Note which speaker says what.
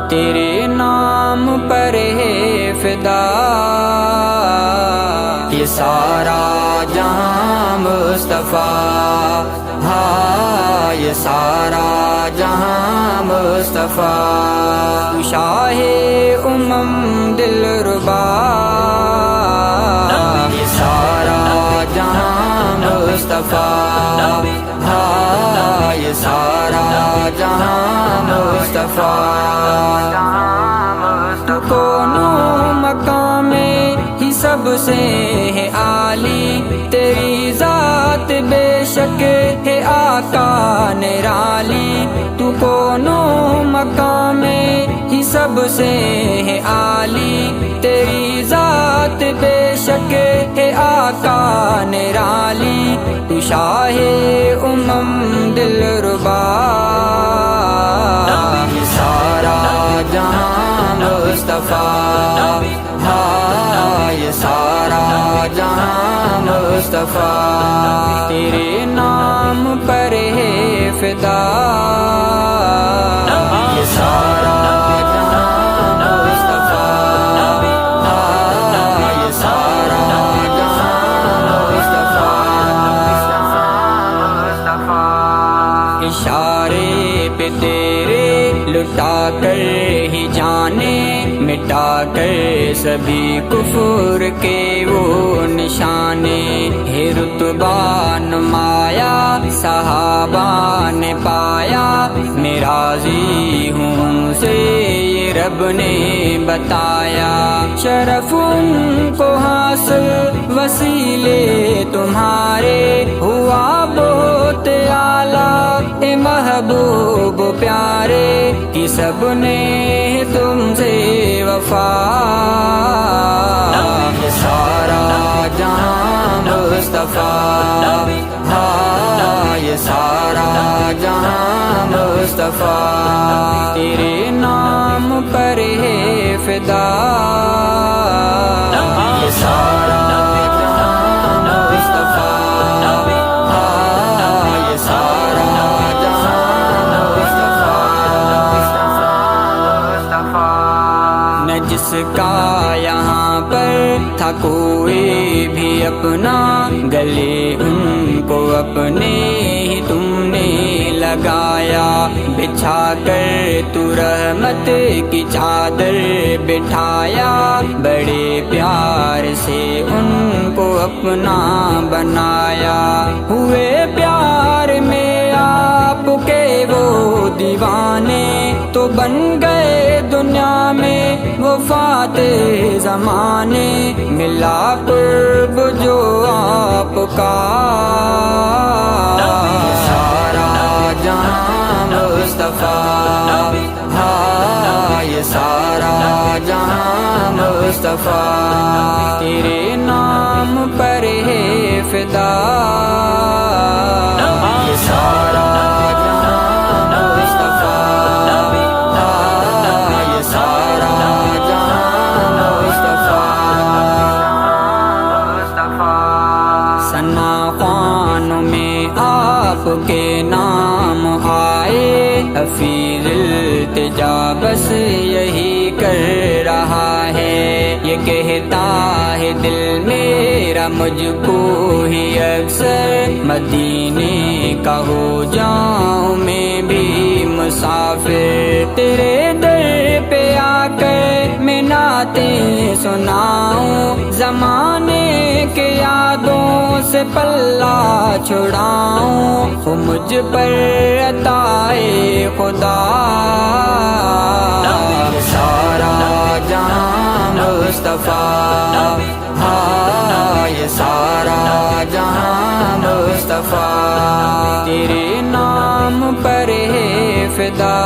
Speaker 1: تیرے نام پر ہے فدا یہ سارا جہاں مصطفیٰ، ہاں یہ سارا جہاں مصطفیٰ، شاہ دلربا یہ سارا جہاں مصطفیٰ، ہاں یہ سارا جہاں مصطفیٰ، تو کونوں مقام ہی سب سے ہے عالی، تیری ذات بے شک ہے آقا نرالی، تو کونوں مقام ہی سب سے ہے عالی، تیری ذات بے شک ہے آقا نرالی، تو شاہ دلربا یہ سارا جہاں مصطفیٰ، ہاں یہ سارا جہاں مصطفیٰ، تیرے نام پر ہے فدا یہ سارا جہاں مصطفیٰ، ہاں یہ سارا جہاں مصطفیٰ، اشارے پہ تیرے لٹا کر ہی جانے، مٹا کر سبھی کفر کے وہ نشانے، ہے رتبہ نمایا صحابہ نے پایا، میں راضی ہوں سے یہ رب نے بتایا، شرف ان کو حاصل وسیلے تمہارے، ہوا بہت اعلیٰ اے محبوب پیارے، کہ سب نے تم سے وفا، یہ سارا جہاں مصطفیٰ، ہاں یہ سارا جہاں مصطفیٰ، تیرے نام پر ہے فدا یہ سارا جہاں مصطفیٰ، ہاں یہ سارا نہ جس کا یہاں پر تھا کوئی بھی اپنا، گلے ان کو اپنے ہی تم نے لگایا، بچھا کر تو رحمت کی چادر بٹھایا، بڑے پیار سے ان کو اپنا بنایا، ہوئے پیار میں آپ کے وہ دیوانے، تو بن گئے دنیا میں وہ فاتح زمانے، ملا قرب جو آپ کا سارا جہاں مصطفیٰ، ہاں یہ سارا جہاں مصطفیٰ، تیرے نام پر ہے فدا یہ سارا جہاں مصطفیٰ، ہاں یہ سارا جہاں مصطفیٰ، ثنا خوانوں میں آپ کے نام آئے، حفیظ التجا بس یہی کر رہا ہے، یہ کہتا ہے دل میرا مجھ کو ہی اکثر، مدینے کا ہو جاؤں میں بھی مسافر، تیرے در پہ آ کر میں نعتیں سناؤں، زمانے کے یادوں سے پلہ چھڑاؤں، وہ مجھ پر عطائے خدا سارا جہاں مصطفیٰ، ہاں یہ سارا جہاں مصطفیٰ، تیرے نام پر ہے فدا